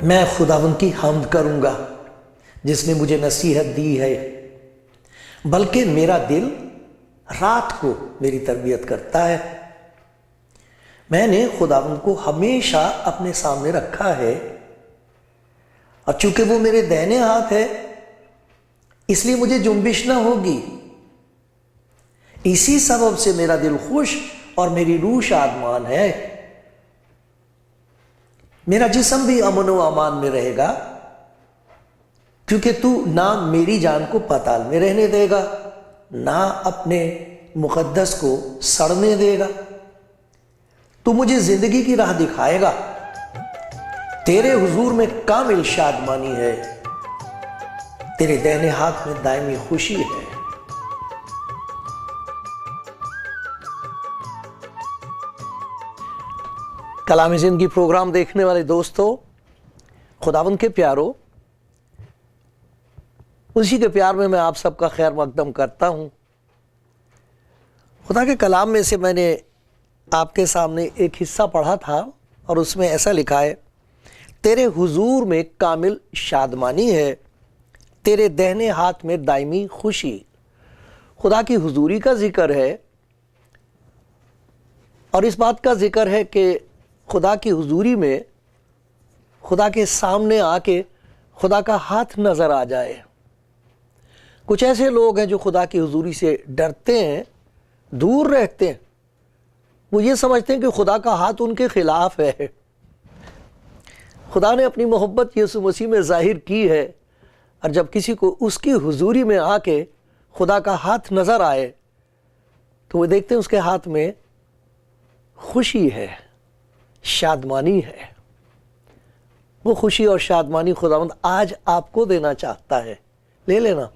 میں خداوند کی حمد کروں گا جس نے مجھے نصیحت دی ہے، بلکہ میرا دل رات کو میری تربیت کرتا ہے۔ میں نے خداوند کو ہمیشہ اپنے سامنے رکھا ہے، اور چونکہ وہ میرے دائنے ہاتھ ہے اس لیے مجھے جنبش نہ ہوگی۔ اسی سبب سے میرا دل خوش اور میری روح شادمان ہے۔ میرا جسم بھی امن و امان میں رہے گا، کیونکہ تو نہ میری جان کو پتال میں رہنے دے گا، نہ اپنے مقدس کو سڑنے دے گا۔ تو مجھے زندگی کی راہ دکھائے گا۔ تیرے حضور میں کامل شادمانی ہے، تیرے دائنے ہاتھ میں دائمی خوشی ہے۔ کلام زندگی پروگرام دیکھنے والے دوستو، خداوند کے پیارو، اسی کے پیار میں آپ سب کا خیر مقدم کرتا ہوں۔ خدا کے کلام میں سے میں نے آپ کے سامنے ایک حصہ پڑھا تھا، اور اس میں ایسا لکھا ہے، تیرے حضور میں کامل شادمانی ہے، تیرے دہنے ہاتھ میں دائمی خوشی۔ خدا کی حضوری کا ذکر ہے، اور اس بات کا ذکر ہے کہ خدا کی حضوری میں خدا کے سامنے آ کے خدا کا ہاتھ نظر آ جائے۔ کچھ ایسے لوگ ہیں جو خدا کی حضوری سے ڈرتے ہیں، دور رہتے ہیں، وہ یہ سمجھتے ہیں کہ خدا کا ہاتھ ان کے خلاف ہے۔ خدا نے اپنی محبت یسوع مسیح میں ظاہر کی ہے، اور جب کسی کو اس کی حضوری میں آ کے خدا کا ہاتھ نظر آئے تو وہ دیکھتے ہیں اس کے ہاتھ میں خوشی ہے، شادمانی ہے۔ وہ خوشی اور شادمانی خداوند آج آپ کو دینا چاہتا ہے، لے لینا۔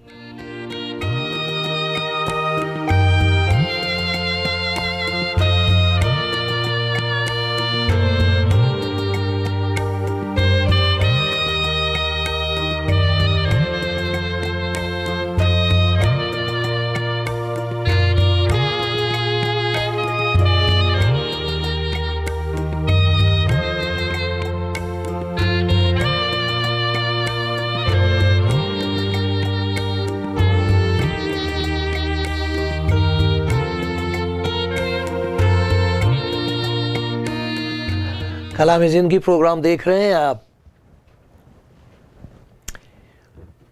کلام زندگی پروگرام دیکھ رہے ہیں آپ۔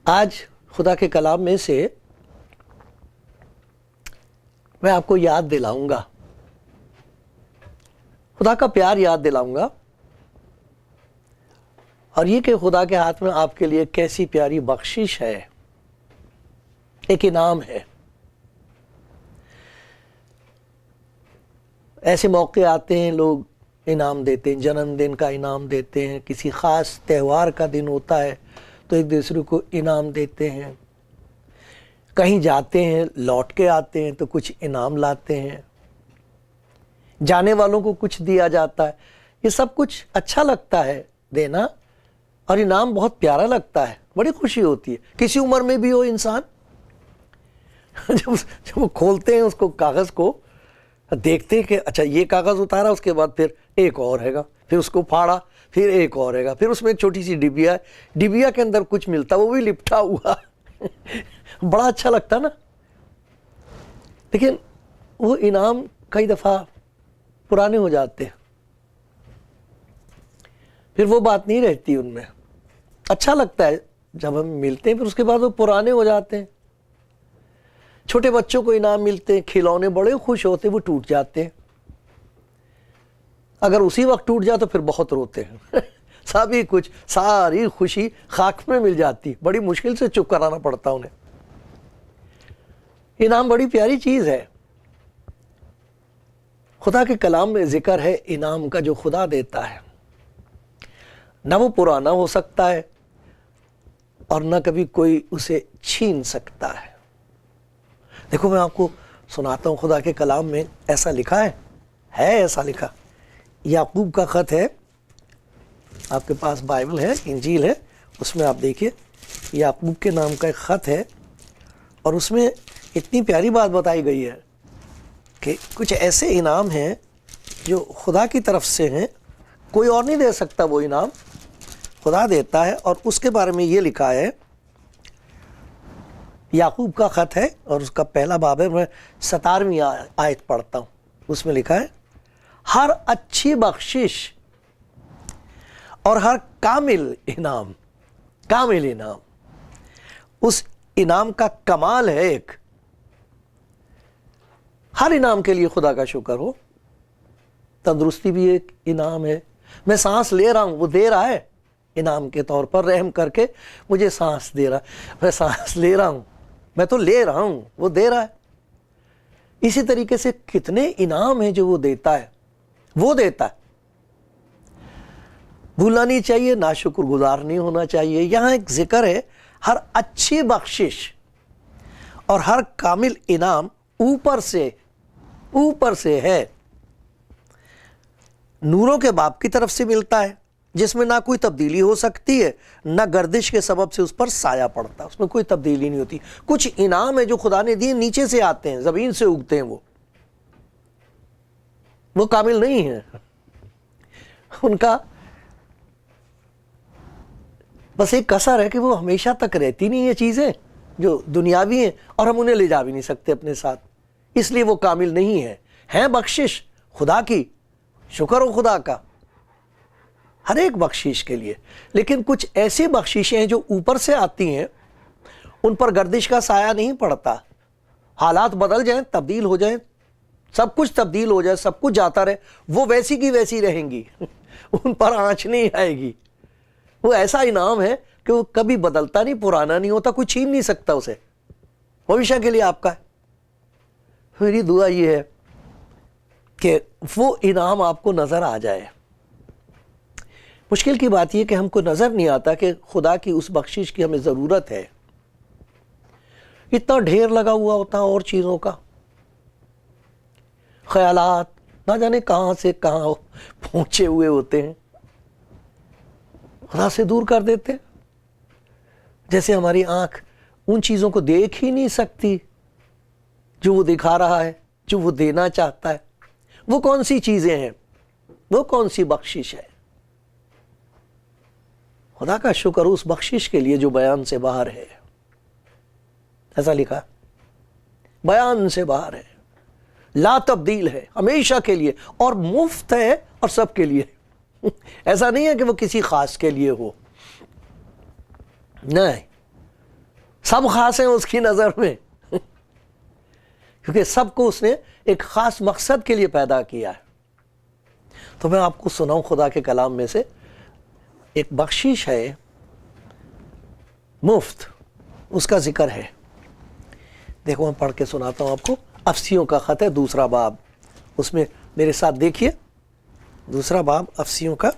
آج خدا کے کلام میں سے میں آپ کو یاد دلاؤں گا، خدا کا پیار یاد دلاؤں گا، اور یہ کہ خدا کے ہاتھ میں آپ کے لیے کیسی پیاری بخشش ہے، ایک انعام ہے۔ ایسے موقع آتے ہیں، لوگ انعام دیتے ہیں، جنم دن کا انعام دیتے ہیں، کسی خاص تہوار کا دن ہوتا ہے تو ایک دوسرے کو انعام دیتے ہیں، کہیں جاتے ہیں لوٹ کے آتے ہیں تو کچھ انعام لاتے ہیں، جانے والوں کو کچھ دیا جاتا ہے۔ یہ سب کچھ اچھا لگتا ہے دینا، اور انعام بہت پیارا لگتا ہے، بڑی خوشی ہوتی ہے۔ کسی عمر میں بھی ہو انسان، جب وہ کھولتے ہیں اس کو، کاغذ کو دیکھتے ہیں کہ اچھا یہ کاغذ اتارا، اس کے بعد پھر ایک اور ہے گا، پھر اس کو پھاڑا، پھر ایک اور ہے گا، پھر اس میں ایک چھوٹی سی ڈبیا ہے، ڈبیا کے اندر کچھ ملتا، وہ بھی لپٹا ہوا بڑا اچھا لگتا نا۔ لیکن وہ انعام کئی دفعہ پرانے ہو جاتے ہیں، پھر وہ بات نہیں رہتی ان میں۔ اچھا لگتا ہے جب ہم ملتے ہیں، پھر اس کے بعد وہ پرانے ہو جاتے ہیں۔ چھوٹے بچوں کو انعام ملتے ہیں، کھلونے، بڑے خوش ہوتے ہیں، وہ ٹوٹ جاتے ہیں۔ اگر اسی وقت ٹوٹ جائے تو پھر بہت روتے ہیں سبھی کچھ، ساری خوشی خاک میں مل جاتی، بڑی مشکل سے چپ کرانا پڑتا انہیں۔ انعام بڑی پیاری چیز ہے۔ خدا کے کلام میں ذکر ہے انعام کا جو خدا دیتا ہے، نہ وہ پرانا ہو سکتا ہے، اور نہ کبھی کوئی اسے چھین سکتا ہے۔ دیکھو میں آپ کو سناتا ہوں، خدا کے کلام میں ایسا لکھا ہے ایسا لکھا، یعقوب کا خط ہے، آپ کے پاس بائبل ہے، انجیل ہے، اس میں آپ دیکھیے یعقوب کے نام کا ایک خط ہے، اور اس میں اتنی پیاری بات بتائی گئی ہے کہ کچھ ایسے انعام ہیں جو خدا کی طرف سے ہیں، کوئی اور نہیں دے سکتا، وہ انعام خدا دیتا ہے۔ اور اس کے بارے میں یہ لکھا ہے، یعقوب کا خط ہے اور اس کا پہلا باب ہے، میں 17ویں آیت پڑھتا ہوں، اس میں لکھا ہے، ہر اچھی بخشش اور ہر کامل انعام اس انعام کا کمال ہے ایک، ہر انعام کے لیے خدا کا شکر ہو۔ تندرستی بھی ایک انعام ہے، میں سانس لے رہا ہوں، وہ دے رہا ہے انعام کے طور پر، رحم کر کے مجھے سانس دے رہا ہے، میں سانس لے رہا ہوں، میں تو لے رہا ہوں، وہ دے رہا ہے۔ اسی طریقے سے کتنے انعام ہیں جو وہ دیتا ہے، بھولنا نہیں چاہیے، ناشکر گزار نہیں ہونا چاہیے۔ یہاں ایک ذکر ہے، ہر اچھی بخشش اور ہر کامل انعام اوپر سے ہے، نوروں کے باپ کی طرف سے ملتا ہے، جس میں نہ کوئی تبدیلی ہو سکتی ہے، نہ گردش کے سبب سے اس پر سایہ پڑتا، اس میں کوئی تبدیلی نہیں ہوتی۔ کچھ انعام ہے جو خدا نے دیے، نیچے سے آتے ہیں، زمین سے اگتے ہیں، وہ کامل نہیں ہیں، ان کا بس ایک کسر ہے کہ وہ ہمیشہ تک رہتی نہیں ہیں چیزیں جو دنیاوی ہیں، اور ہم انہیں لے جا بھی نہیں سکتے اپنے ساتھ، اس لیے وہ کامل نہیں ہیں بخشش خدا کی، شکر ہو خدا کا ہر ایک بخشش کے لیے۔ لیکن کچھ ایسی بخششیں ہیں جو اوپر سے آتی ہیں، ان پر گردش کا سایہ نہیں پڑتا، حالات بدل جائیں، تبدیل ہو جائیں، سب کچھ تبدیل ہو جائے، سب کچھ جاتا رہے، وہ ویسی کی ویسی رہیں گی، ان پر آنچ نہیں آئے گی۔ وہ ایسا انعام ہے کہ وہ کبھی بدلتا نہیں، پرانا نہیں ہوتا، کوئی چھین نہیں سکتا اسے، ہمیشہ کے لیے آپ کا ہے۔ میری دعا یہ ہے کہ وہ انعام آپ کو نظر آ جائے۔ مشکل کی بات یہ کہ ہم کو نظر نہیں آتا کہ خدا کی اس بخشش کی ہمیں ضرورت ہے، اتنا ڈھیر لگا ہوا ہوتا اور چیزوں کا، خیالات نہ جانے کہاں سے کہاں پہنچے ہوئے ہوتے ہیں، خدا سے دور کر دیتے، جیسے ہماری آنکھ ان چیزوں کو دیکھ ہی نہیں سکتی جو وہ دکھا رہا ہے، جو وہ دینا چاہتا ہے۔ وہ کون سی چیزیں ہیں، وہ کون سی بخشش ہے؟ خدا کا شکر اس بخشش کے لیے جو بیان سے باہر ہے، ایسا لکھا، بیان سے باہر ہے، لا تبدیل ہے، ہمیشہ کے لیے، اور مفت ہے، اور سب کے لیے۔ ایسا نہیں ہے کہ وہ کسی خاص کے لیے ہو، نہیں، سب خاص ہیں اس کی نظر میں، کیونکہ سب کو اس نے ایک خاص مقصد کے لیے پیدا کیا ہے۔ تو میں آپ کو سناؤں خدا کے کلام میں سے ایک بخشش ہے مفت، اس کا ذکر ہے، دیکھو میں پڑھ کے سناتا ہوں آپ کو۔ افسیوں کا خط ہے، 2 باب، اس میں میرے ساتھ دیکھیے، 2 باب افسیوں کا،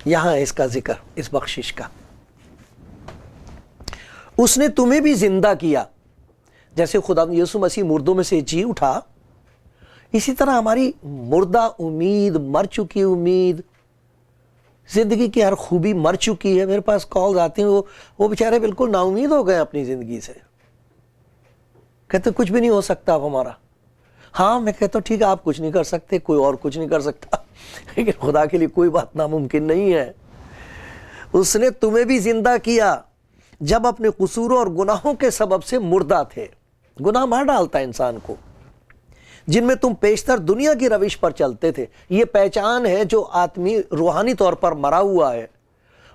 یہاں ہے اس کا ذکر، اس بخشش کا۔ اس نے تمہیں بھی زندہ کیا، جیسے خدا یسوع مسیح مردوں میں سے جی اٹھا، اسی طرح ہماری مردہ امید، مر چکی امید، زندگی کی ہر خوبی مر چکی ہے۔ میرے پاس کالز آتی ہیں، وہ بیچارے بالکل نا امید ہو گئے اپنی زندگی سے، کہتے کچھ بھی نہیں ہو سکتا اب ہمارا۔ ہاں میں کہتا ہوں ٹھیک ہے، آپ کچھ نہیں کر سکتے، کوئی اور کچھ نہیں کر سکتا، لیکن خدا کے لیے کوئی بات ناممکن نہیں ہے۔ اس نے تمہیں بھی زندہ کیا جب اپنے قصوروں اور گناہوں کے سبب سے مردہ تھے، گناہ مار ڈالتا ہے انسان کو، جن میں تم پیشتر دنیا کی روش پر چلتے تھے۔ یہ پہچان ہے جو آدمی روحانی طور پر مرا ہوا ہے،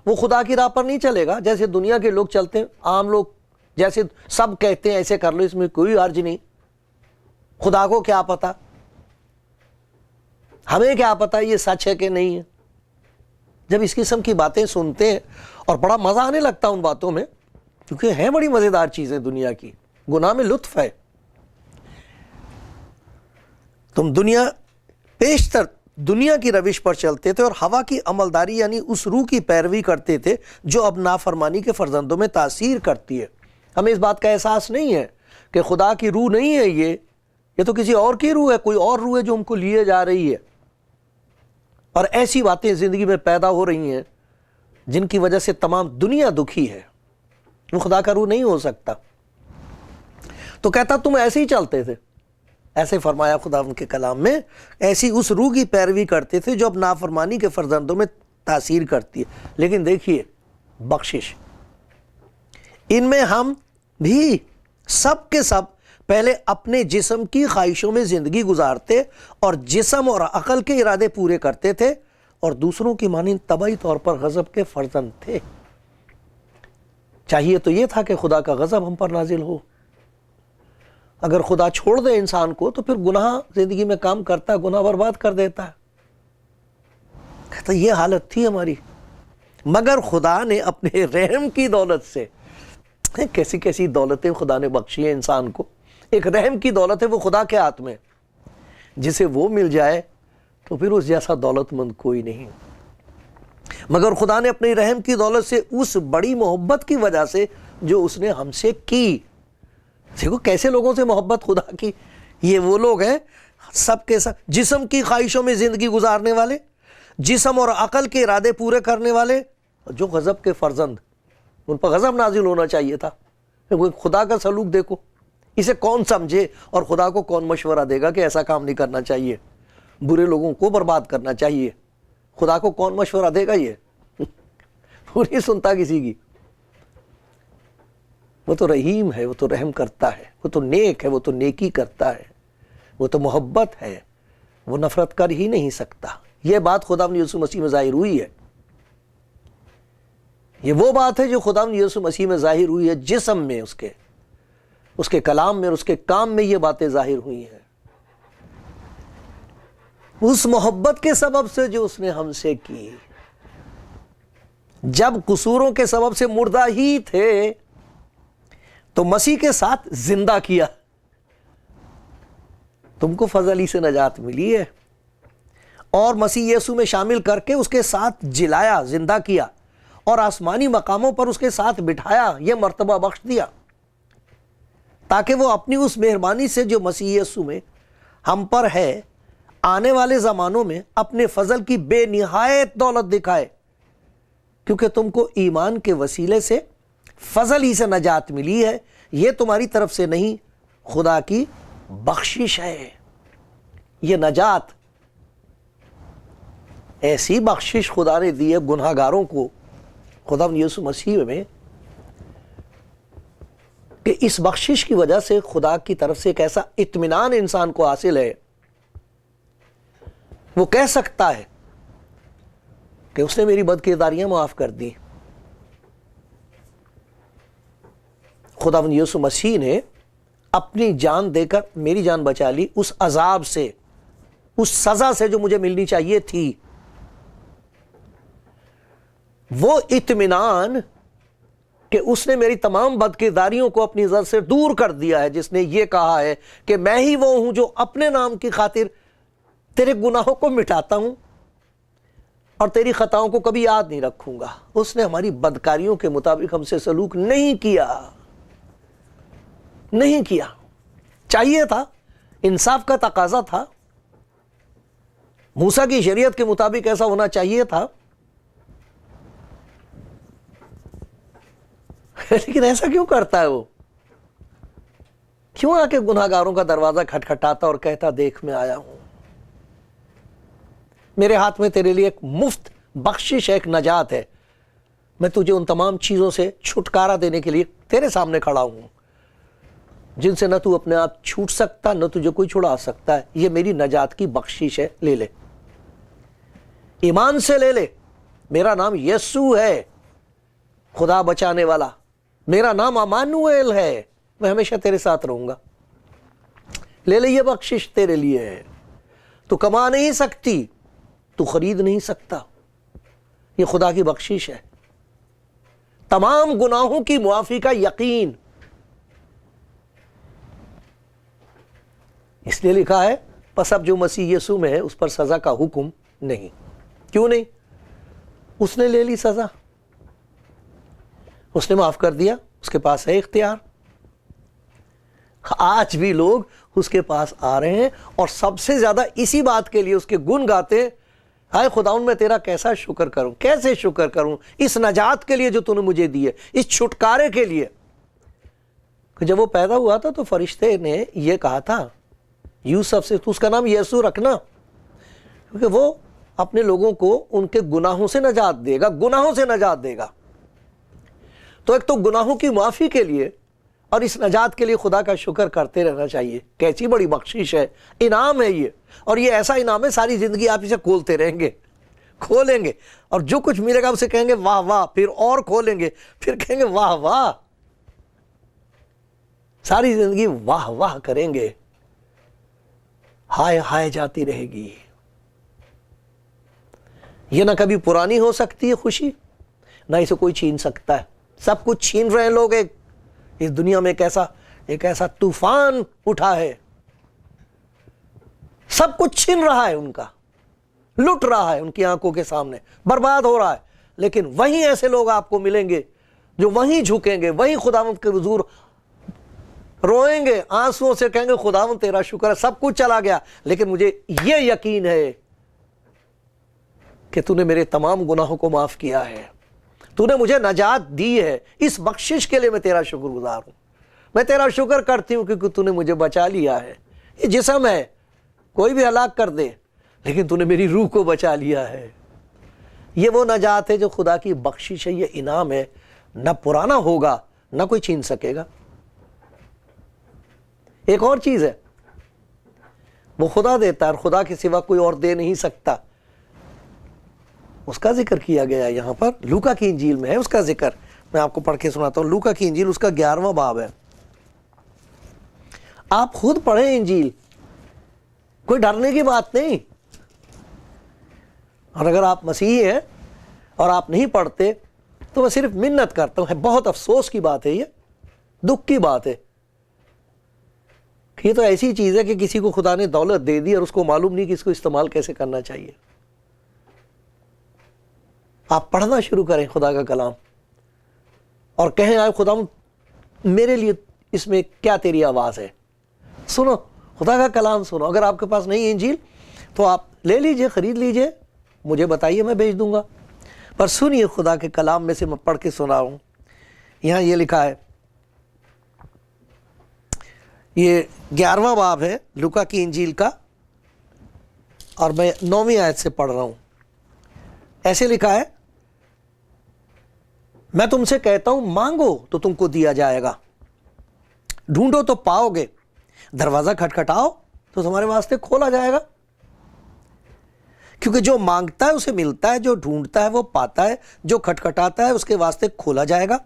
وہ خدا کی راہ پر نہیں چلے گا جیسے دنیا کے لوگ چلتے ہیں، عام لوگ جیسے سب کہتے ہیں ایسے کر لو، اس میں کوئی حرج نہیں، خدا کو کیا پتا، ہمیں کیا پتا یہ سچ ہے کہ نہیں ہے۔ جب اس قسم کی باتیں سنتے ہیں اور بڑا مزہ آنے لگتا ان باتوں میں، کیونکہ ہیں بڑی مزیدار چیزیں دنیا کی، گناہ میں لطف ہے۔ تم دنیا کی روش پر چلتے تھے اور ہوا کی عملداری یعنی اس روح کی پیروی کرتے تھے جو اب نافرمانی کے فرزندوں میں تاثیر کرتی ہے۔ ہمیں اس بات کا احساس نہیں ہے کہ خدا کی روح نہیں ہے یہ تو کسی اور کی روح ہے، کوئی اور روح ہے جو ہم کو لیے جا رہی ہے، اور ایسی باتیں زندگی میں پیدا ہو رہی ہیں جن کی وجہ سے تمام دنیا دکھی ہے۔ وہ خدا کا روح نہیں ہو سکتا۔ تو کہتا تم ایسے ہی چلتے تھے، ایسے فرمایا خدا ان کے کلام میں، ایسی اس روح کی پیروی کرتے تھے جو اب نافرمانی کے فرزندوں میں تاثیر کرتی ہے۔ لیکن دیکھیے بخشش، ان میں ہم بھی سب کے سب پہلے اپنے جسم کی خواہشوں میں زندگی گزارتے اور جسم اور عقل کے ارادے پورے کرتے تھے اور دوسروں کی مانند طبعی طور پر غضب کے فرزند تھے۔ چاہیے تو یہ تھا کہ خدا کا غضب ہم پر نازل ہو۔ اگر خدا چھوڑ دے انسان کو تو پھر گناہ زندگی میں کام کرتا ہے، گناہ برباد کر دیتا ہے۔ کہتا یہ حالت تھی ہماری، مگر خدا نے اپنے رحم کی دولت سے، کیسی کیسی دولتیں خدا نے بخشی ہیں انسان کو، ایک رحم کی دولت ہے، وہ خدا کے ہاتھ میں، جسے وہ مل جائے تو پھر اس جیسا دولت مند کوئی نہیں۔ مگر خدا نے اپنی رحم کی دولت سے اس بڑی محبت کی وجہ سے جو اس نے ہم سے کی، دیکھو کیسے لوگوں سے محبت خدا کی، یہ وہ لوگ ہیں سب کے سب جسم کی خواہشوں میں زندگی گزارنے والے، جسم اور عقل کے ارادے پورے کرنے والے، جو غضب کے فرزند، ان پر غضب نازل ہونا چاہیے تھا۔ خدا کا سلوک دیکھو، اسے کون سمجھے اور خدا کو کون مشورہ دے گا کہ ایسا کام نہیں کرنا چاہیے، برے لوگوں کو برباد کرنا چاہیے، خدا کو کون مشورہ دے گا؟ یہ وہ نہیں سنتا کسی کی۔ وہ تو رحیم ہے، وہ تو رحم کرتا ہے، وہ تو نیک ہے، وہ تو نیکی کرتا ہے، وہ تو محبت ہے، وہ نفرت کر ہی نہیں سکتا۔ یہ بات خداوند یسوع مسیح میں ظاہر ہوئی ہے، یہ وہ بات ہے جو خداوند یسوع مسیح میں ظاہر ہوئی ہے، جسم میں، اس کے کلام میں اور اس کے کام میں یہ باتیں ظاہر ہوئی ہیں، اس محبت کے سبب سے جو اس نے ہم سے کی۔ جب قصوروں کے سبب سے مردہ ہی تھے تو مسیح کے ساتھ زندہ کیا۔ تم کو فضل ہی سے نجات ملی ہے، اور مسیح یسوع میں شامل کر کے اس کے ساتھ جلایا، زندہ کیا، اور آسمانی مقاموں پر اس کے ساتھ بٹھایا، یہ مرتبہ بخش دیا، تاکہ وہ اپنی اس مہربانی سے جو مسیح یسوع میں ہم پر ہے آنے والے زمانوں میں اپنے فضل کی بے نہایت دولت دکھائے، کیونکہ تم کو ایمان کے وسیلے سے فضل ہی سے نجات ملی ہے، یہ تمہاری طرف سے نہیں، خدا کی بخشش ہے۔ یہ نجات، ایسی بخشش خدا نے دی ہے گناہ گاروں کو خداوند یسوع مسیح میں، کہ اس بخشش کی وجہ سے خدا کی طرف سے ایک ایسا اطمینان انسان کو حاصل ہے، وہ کہہ سکتا ہے کہ اس نے میری بدکرداریاں معاف کر دی۔ خداوند یسوع مسیح نے اپنی جان دے کر میری جان بچا لی، اس عذاب سے، اس سزا سے جو مجھے ملنی چاہیے تھی۔ وہ اطمینان کہ اس نے میری تمام بدکرداریوں کو اپنی نظر سے دور کر دیا ہے، جس نے یہ کہا ہے کہ میں ہی وہ ہوں جو اپنے نام کی خاطر تیرے گناہوں کو مٹاتا ہوں اور تیری خطاؤں کو کبھی یاد نہیں رکھوں گا۔ اس نے ہماری بدکاریوں کے مطابق ہم سے سلوک نہیں کیا، نہیں کیا۔ چاہیے تھا، انصاف کا تقاضا تھا، موسیٰ کی شریعت کے مطابق ایسا ہونا چاہیے تھا، لیکن ایسا کیوں کرتا ہے وہ؟ کیوں آ کے گناہ گاروں کا دروازہ کھٹکھٹاتا اور کہتا دیکھ میں آیا ہوں، میرے ہاتھ میں تیرے لیے ایک مفت بخشش ہے، ایک نجات ہے، میں تجھے ان تمام چیزوں سے چھٹکارا دینے کے لیے تیرے سامنے کھڑا ہوں جن سے نہ تو اپنے آپ چھوٹ سکتا، نہ تجھے کوئی چھڑا سکتا ہے۔ یہ میری نجات کی بخشش ہے، لے لے، ایمان سے لے لے۔ میرا نام یسوع ہے، خدا بچانے والا، میرا نام امانویل ہے، میں ہمیشہ تیرے ساتھ رہوں گا، لے لے، یہ بخشش تیرے لیے ہے۔ تو کما نہیں سکتی، تو خرید نہیں سکتا، یہ خدا کی بخشش ہے۔ تمام گناہوں کی معافی کا یقین، اس لیے لکھا ہے بس اب جو مسیح یسوع میں ہے اس پر سزا کا حکم نہیں. کیوں نہیں؟ اس نے لے لی سزا، اس نے معاف کر دیا، اس کے پاس ہے اختیار. آج بھی لوگ اس کے پاس آ رہے ہیں اور سب سے زیادہ اسی بات کے لیے اس کے گن گاتے ہیں، ہائے خداوند میں تیرا کیسا شکر کروں، کیسے شکر کروں اس نجات کے لیے جو تو نے مجھے دی ہے، اس چھٹکارے کے لیے. جب وہ پیدا ہوا تھا تو فرشتے نے یہ کہا تھا یوسف سے، تو اس کا نام یسوع رکھنا، کیونکہ وہ اپنے لوگوں کو ان کے گناہوں سے نجات دے گا، گناہوں سے نجات دے گا. تو ایک تو گناہوں کی معافی کے لیے اور اس نجات کے لیے خدا کا شکر کرتے رہنا چاہیے. کیسی بڑی بخشش ہے، انعام ہے یہ، اور یہ ایسا انعام ہے ساری زندگی آپ اسے کھولتے رہیں گے، کھولیں گے، اور جو کچھ ملے گا اسے کہیں گے واہ واہ، پھر اور کھولیں گے، پھر کہیں گے واہ واہ، ساری زندگی واہ واہ کریں گے، ہائے ہائے جاتی رہے گی. یہ نہ کبھی پرانی ہو سکتی ہے خوشی، نہ اسے کوئی چھین سکتا ہے. سب کچھ چھین رہے ہیں لوگ. اس دنیا میں ایک ایسا طوفان اٹھا ہے، سب کچھ چھین رہا ہے ان کا، لٹ رہا ہے ان کی آنکھوں کے سامنے، برباد ہو رہا ہے. لیکن وہیں ایسے لوگ آپ کو ملیں گے جو وہیں جھکیں گے، وہیں خداوند کے حضور روئیں گے، آنسوؤں سے کہیں گے خداوند تیرا شکر ہے، سب کچھ چلا گیا لیکن مجھے یہ یقین ہے کہ تو نے میرے تمام گناہوں کو معاف کیا ہے، تو نے مجھے نجات دی ہے. اس بخشش کے لیے میں تیرا شکر گزار ہوں، میں تیرا شکر کرتی ہوں کیونکہ تو نے مجھے بچا لیا ہے. یہ جسم ہے، کوئی بھی ہلاک کر دے لیکن تو نے میری روح کو بچا لیا ہے. یہ وہ نجات ہے جو خدا کی بخشش ہے، یہ انعام ہے، نہ پرانا ہوگا نہ کوئی چھین سکے گا. ایک اور چیز ہے، وہ خدا دیتا ہے اور خدا کے سوا کوئی اور دے نہیں سکتا. اس کا ذکر کیا گیا ہے یہاں پر، لوکا کی انجیل میں ہے اس کا ذکر. میں آپ کو پڑھ کے سناتا ہوں. لوکا کی انجیل اس کا 11واں باب ہے. آپ خود پڑھیں انجیل، کوئی ڈرنے کی بات نہیں. اور اگر آپ مسیحی ہیں اور آپ نہیں پڑھتے تو میں صرف منت کرتا ہوں. بہت افسوس کی بات ہے، یہ دکھ کی بات ہے. یہ تو ایسی چیز ہے کہ کسی کو خدا نے دولت دے دی اور اس کو معلوم نہیں کہ اس کو استعمال کیسے کرنا چاہیے. آپ پڑھنا شروع کریں خدا کا کلام اور کہیں آئے خدا میرے لیے اس میں کیا تیری آواز ہے. سنو خدا کا کلام سنو. اگر آپ کے پاس نہیں ہے انجیل تو آپ لے لیجئے، خرید لیجئے، مجھے بتائیے، میں بھیج دوں گا. پر سنیے خدا کے کلام میں سے میں پڑھ کے سنا ہوں. یہاں یہ لکھا ہے، یہ 11واں باب ہے لوکا کی انجیل کا اور میں 9ویں آیت سے پڑھ رہا ہوں. ایسے لکھا ہے، میں تم سے کہتا ہوں مانگو تو تم کو دیا جائے گا، ڈھونڈو تو پاؤ گے، دروازہ کھٹکھٹاؤ تو تمہارے واسطے کھولا جائے گا. کیونکہ جو مانگتا ہے اسے ملتا ہے، جو ڈھونڈتا ہے وہ پاتا ہے، جو کھٹکھٹاتا ہے اس کے واسطے کھولا جائے گا.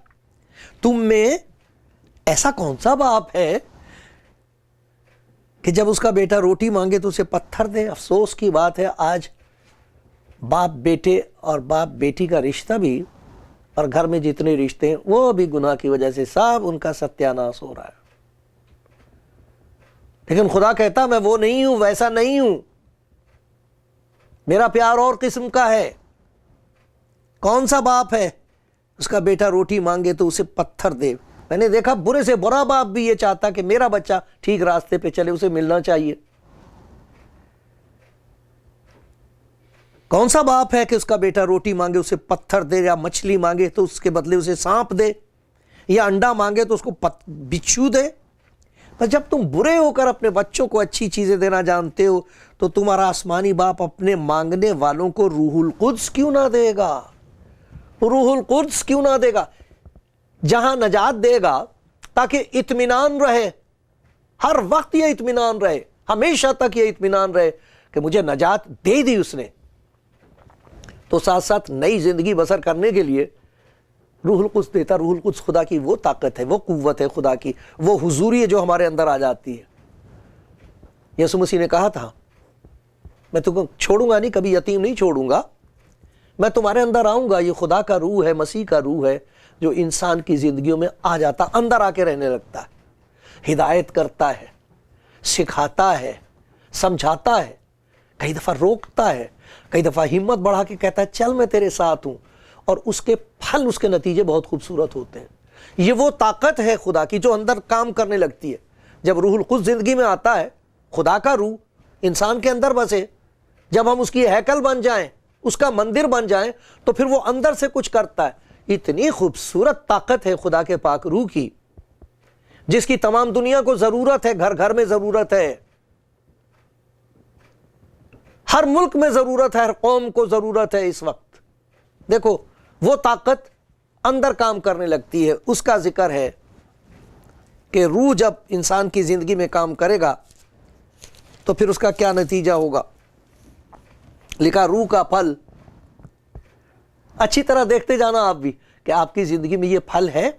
تم میں ایسا کون سا باپ ہے کہ جب اس کا بیٹا روٹی مانگے تو اسے پتھر دے؟ افسوس کی بات ہے آج باپ بیٹے اور باپ بیٹی کا رشتہ بھی، اور گھر میں جتنے رشتے ہیں وہ بھی گناہ کی وجہ سے سب ان کا ستیاناش ہو رہا ہے. لیکن خدا کہتا میں وہ نہیں ہوں، ویسا نہیں ہوں، میرا پیار اور قسم کا ہے. کون سا باپ ہے اس کا بیٹا روٹی مانگے تو اسے پتھر دے؟ میں نے دیکھا برے سے برا باپ بھی یہ چاہتا کہ میرا بچہ ٹھیک راستے پہ چلے، اسے ملنا چاہیے. کون سا باپ ہے کہ اس کا بیٹا روٹی مانگے اسے پتھر دے، یا مچھلی مانگے تو اس کے بدلے اسے سانپ دے، یا انڈا مانگے تو اس کو بچھو دے؟ پر جب تم برے ہو کر اپنے بچوں کو اچھی چیزیں دینا جانتے ہو تو تمہارا آسمانی باپ اپنے مانگنے والوں کو روح القدس کیوں نہ دے گا؟ روح القدس کیوں نہ دے گا؟ جہاں نجات دے گا تاکہ اطمینان رہے، ہر وقت یہ اطمینان رہے، ہمیشہ تک یہ اطمینان رہے کہ مجھے نجات دے دی اس نے. تو ساتھ ساتھ نئی زندگی بسر کرنے کے لیے روح القدس دیتا. روح القدس خدا کی وہ طاقت ہے، وہ قوت ہے خدا کی، وہ حضوری ہے جو ہمارے اندر آ جاتی ہے. یسوع مسیح نے کہا تھا میں تم کو چھوڑوں گا نہیں، کبھی یتیم نہیں چھوڑوں گا، میں تمہارے اندر آؤں گا. یہ خدا کا روح ہے، مسیح کا روح ہے جو انسان کی زندگیوں میں آ جاتا، اندر آ کے رہنے لگتا ہے، ہدایت کرتا ہے، سکھاتا ہے، سمجھاتا ہے، کئی دفعہ روکتا ہے، کئی دفعہ ہمت بڑھا کے کہتا ہے چل میں تیرے ساتھ ہوں، اور اس کے پھل، اس کے نتیجے بہت خوبصورت ہوتے ہیں۔ یہ وہ طاقت ہے خدا کی جو اندر کام کرنے لگتی ہے۔ جب روح القدس زندگی میں آتا ہے، خدا کا روح انسان کے اندر بسے، جب ہم اس کی ہیکل بن جائیں، اس کا مندر بن جائیں، تو پھر وہ اندر سے کچھ کرتا ہے۔ اتنی خوبصورت طاقت ہے خدا کے پاک روح کی، جس کی تمام دنیا کو ضرورت ہے، گھر گھر میں ضرورت ہے، ہر ملک میں ضرورت ہے، ہر قوم کو ضرورت ہے اس وقت۔ دیکھو وہ طاقت اندر کام کرنے لگتی ہے۔ اس کا ذکر ہے کہ روح جب انسان کی زندگی میں کام کرے گا تو پھر اس کا کیا نتیجہ ہوگا۔ لکھا روح کا پھل، اچھی طرح دیکھتے جانا آپ بھی کہ آپ کی زندگی میں یہ پھل ہے۔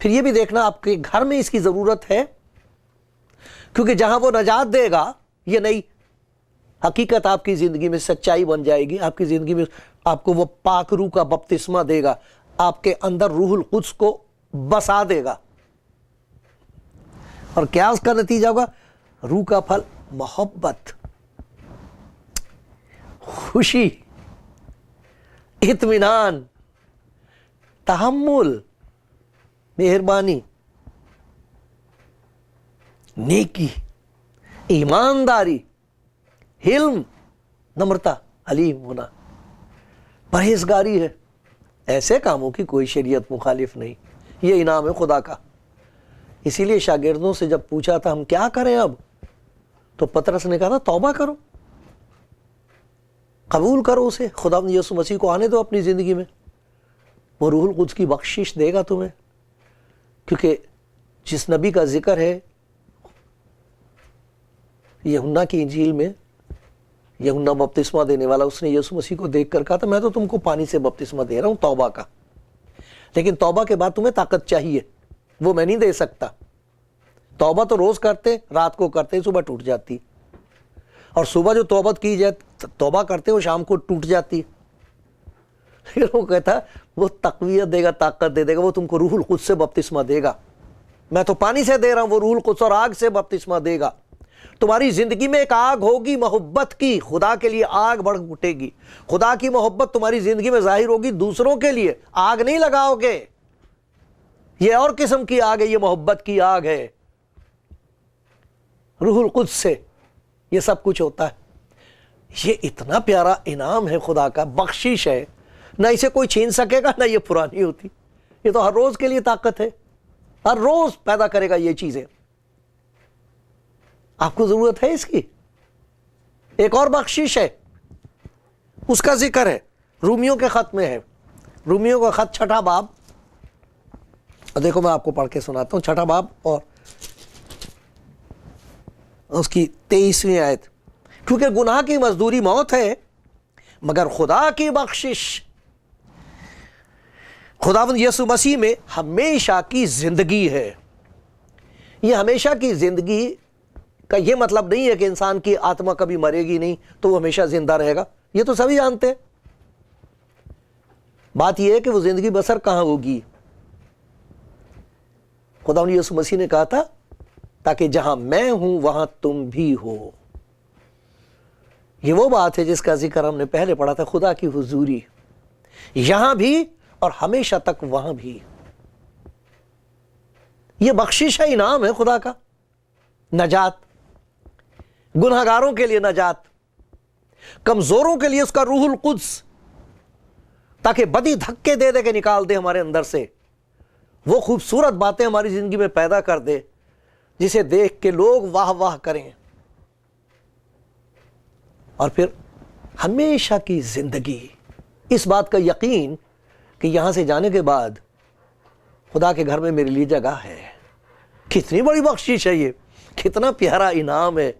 پھر یہ بھی دیکھنا آپ کے گھر میں اس کی ضرورت ہے، کیونکہ جہاں وہ نجات دے گا، یہ نئی حقیقت آپ کی زندگی میں سچائی بن جائے گی۔ آپ کی زندگی میں آپ کو وہ پاک روح کا بپتسمہ دے گا، آپ کے اندر روح القدس کو بسا دے گا، اور کیا اس کا نتیجہ ہوگا؟ روح کا پھل محبت، خوشی، اطمینان، تحمل، مہربانی، نیکی، ایمانداری، حلم، نمرتا، حلیم ہونا، پرہیزگاری ہے۔ ایسے کاموں کی کوئی شریعت مخالف نہیں، یہ انعام ہے خدا کا۔ اسی لیے شاگردوں سے جب پوچھا تھا ہم کیا کریں اب، تو پطرس نے کہا تھا توبہ کرو، قبول کرو اسے، خدا یسوع مسیح کو آنے دو اپنی زندگی میں، وہ روح القدس کی بخشش دے گا تمہیں۔ کیونکہ جس نبی کا ذکر ہے یوحنا کی انجیل میں، یوحنا بپتسمہ دینے والا، اس نے یسوع مسیح کو دیکھ کر کہا تھا میں تو تم کو پانی سے بپتسمہ دے رہا ہوں توبہ کا، لیکن توبہ کے بعد تمہیں طاقت چاہیے، وہ میں نہیں دے سکتا۔ توبہ تو روز کرتے، رات کو کرتے، صبح ٹوٹ جاتی، اور صبح جو توبہ کرتے وہ شام کو ٹوٹ جاتی۔ لیکن وہ کہتا وہ تقویت دے گا، طاقت دے گا، وہ تم کو روح القدس سے بپتسمہ دے گا۔ میں تو پانی سے دے رہا ہوں، وہ روح القدس اور آگ سے بپتسمہ دے گا۔ تمہاری زندگی میں ایک آگ ہوگی محبت کی، خدا کے لیے آگ بڑھ اٹھے گی، خدا کی محبت تمہاری زندگی میں ظاہر ہوگی۔ دوسروں کے لیے آگ نہیں لگاؤ گے، یہ اور قسم کی آگ ہے، یہ محبت کی آگ ہے۔ روح القدس سے یہ سب کچھ ہوتا ہے۔ یہ اتنا پیارا انعام ہے خدا کا، بخشش ہے، نہ اسے کوئی چھین سکے گا، نہ یہ پرانی ہوتی۔ یہ تو ہر روز کے لیے طاقت ہے، ہر روز پیدا کرے گا یہ چیزیں۔ آپ کو ضرورت ہے اس کی۔ ایک اور بخشش ہے، اس کا ذکر ہے رومیوں کے خط میں ہے، رومیوں کا خط 6 باب، دیکھو میں آپ کو پڑھ کے سناتا ہوں 6 باب اور اس کی 23ویں آیت۔ کیونکہ گناہ کی مزدوری موت ہے، مگر خدا کی بخشش خداوند یسوع مسیح میں ہمیشہ کی زندگی ہے۔ یہ ہمیشہ کی زندگی کا یہ مطلب نہیں ہے کہ انسان کی آتما کبھی مرے گی نہیں تو وہ ہمیشہ زندہ رہے گا، یہ تو سبھی جانتے ہیں۔ بات یہ ہے کہ وہ زندگی بسر کہاں ہوگی۔ خداوند یسوع مسیح نے کہا تھا تاکہ جہاں میں ہوں وہاں تم بھی ہو۔ یہ وہ بات ہے جس کا ذکر ہم نے پہلے پڑھا تھا، خدا کی حضوری یہاں بھی اور ہمیشہ تک وہاں بھی۔ یہ بخشش ہے، انعام ہے خدا کا، نجات، گنہگاروں کے لیے نجات، کمزوروں کے لیے اس کا روح القدس، تاکہ بدی دھکے دے دے کے نکال دے ہمارے اندر سے، وہ خوبصورت باتیں ہماری زندگی میں پیدا کر دے جسے دیکھ کے لوگ واہ واہ کریں، اور پھر ہمیشہ کی زندگی، اس بات کا یقین کہ یہاں سے جانے کے بعد خدا کے گھر میں میرے لیے جگہ ہے۔ کتنی بڑی بخشش ہے یہ، کتنا پیارا انعام ہے،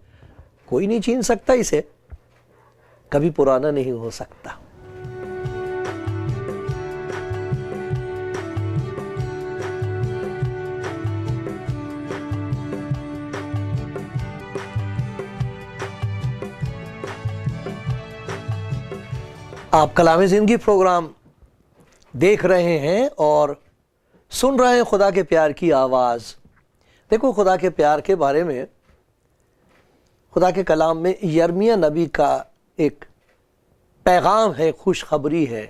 کوئی نہیں چھین سکتا اسے، کبھی پرانا نہیں ہو سکتا۔ آپ کلام زندگی پروگرام دیکھ رہے ہیں اور سن رہے ہیں خدا کے پیار کی آواز۔ دیکھو خدا کے پیار کے بارے میں خدا کے کلام میں یرمیہ نبی کا ایک پیغام ہے، خوشخبری ہے،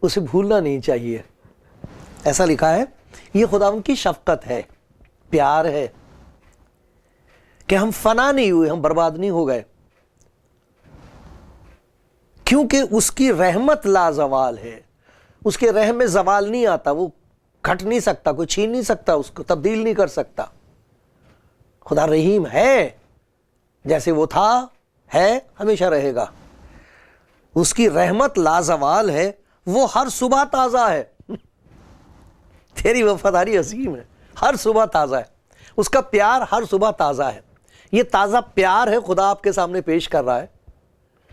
اسے بھولنا نہیں چاہیے۔ ایسا لکھا ہے، یہ خداوند کی شفقت ہے، پیار ہے کہ ہم فنا نہیں ہوئے، ہم برباد نہیں ہو گئے، کیونکہ اس کی رحمت لازوال ہے۔ اس کے رحم میں زوال نہیں آتا، وہ گھٹ نہیں سکتا، کوئی چھین نہیں سکتا، اس کو تبدیل نہیں کر سکتا۔ خدا رحیم ہے، جیسے وہ تھا ہے، ہمیشہ رہے گا۔ اس کی رحمت لازوال ہے، وہ ہر صبح تازہ ہے۔ تیری وفاداری عظیم ہے، ہر صبح تازہ ہے۔ اس کا پیار ہر صبح تازہ ہے۔ یہ تازہ پیار ہے خدا آپ کے سامنے پیش کر رہا ہے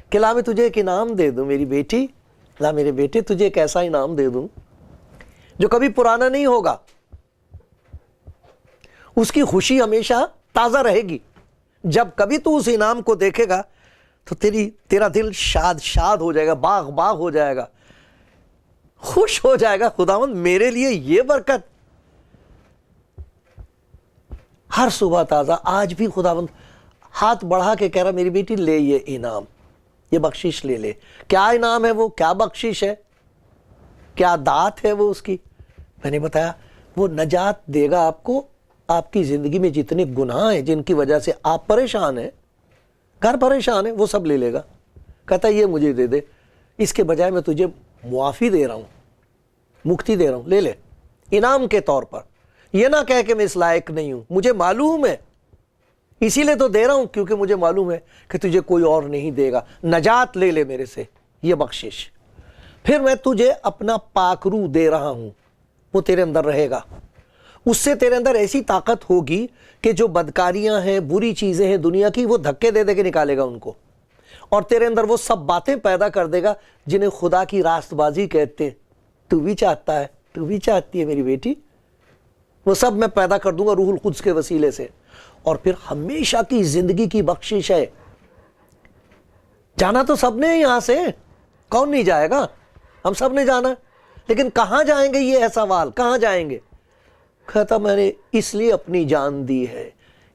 کہ لا میں تجھے ایک انعام دے دوں میری بیٹی، لا میرے بیٹے تجھے ایک ایسا انعام دے دوں جو کبھی پرانا نہیں ہوگا۔ اس کی خوشی ہمیشہ تازہ رہے گی۔ جب کبھی تو اس انعام کو دیکھے گا تو تیرا دل شاد ہو جائے گا، باغ ہو جائے گا، خوش ہو جائے گا۔ خداوند میرے لیے یہ برکت ہر صبح تازہ۔ آج بھی خداوند ہاتھ بڑھا کے کہہ رہا میری بیٹی لے یہ انعام، یہ بخشش لے لے۔ کیا انعام ہے وہ؟ کیا بخشش ہے؟ کیا دات ہے وہ اس کی؟ میں نے بتایا وہ نجات دے گا آپ کو۔ آپ کی زندگی میں جتنے گناہ ہیں جن کی وجہ سے آپ پریشان ہیں، گھر پریشان ہے، وہ سب لے لے گا۔ کہتا ہے یہ مجھے دے دے، اس کے بجائے میں تجھے معافی دے رہا ہوں، مکتی دے رہا ہوں، لے لے انعام کے طور پر۔ یہ نہ کہہ کہ میں اس لائق نہیں ہوں، مجھے معلوم ہے، اسی لیے تو دے رہا ہوں کیونکہ مجھے معلوم ہے کہ تجھے کوئی اور نہیں دے گا۔ نجات لے لے میرے سے، یہ بخشش۔ پھر میں تجھے اپنا پاک روح دے رہا ہوں، وہ تیرے اندر رہے گا۔ اس سے تیرے اندر ایسی طاقت ہوگی کہ جو بدکاریاں ہیں، بری چیزیں ہیں دنیا کی، وہ دھکے دے دے کے نکالے گا ان کو، اور تیرے اندر وہ سب باتیں پیدا کر دے گا جنہیں خدا کی راست بازی کہتے ہیں۔ تو بھی چاہتا ہے، تو بھی چاہتی ہے میری بیٹی، وہ سب میں پیدا کر دوں گا روح القدس کے وسیلے سے۔ اور پھر ہمیشہ کی زندگی کی بخشش ہے۔ جانا تو سب نے یہاں سے، کون نہیں جائے گا؟ ہم سب نے جانا، لیکن کہاں جائیں گے یہ ہے سوال، کہاں جائیں گے؟ کہتا میں نے اس لیے اپنی جان دی ہے،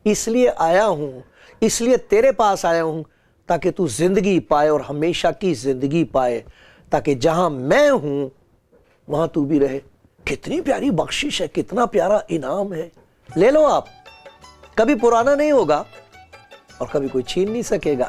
اس لیے آیا ہوں، اس لیے تیرے پاس آیا ہوں تاکہ تو زندگی پائے اور ہمیشہ کی زندگی پائے، تاکہ جہاں میں ہوں وہاں تو بھی رہے۔ کتنی پیاری بخشش ہے، کتنا پیارا انعام ہے۔ لے لو آپ، کبھی پرانا نہیں ہوگا اور کبھی کوئی چھین نہیں سکے گا۔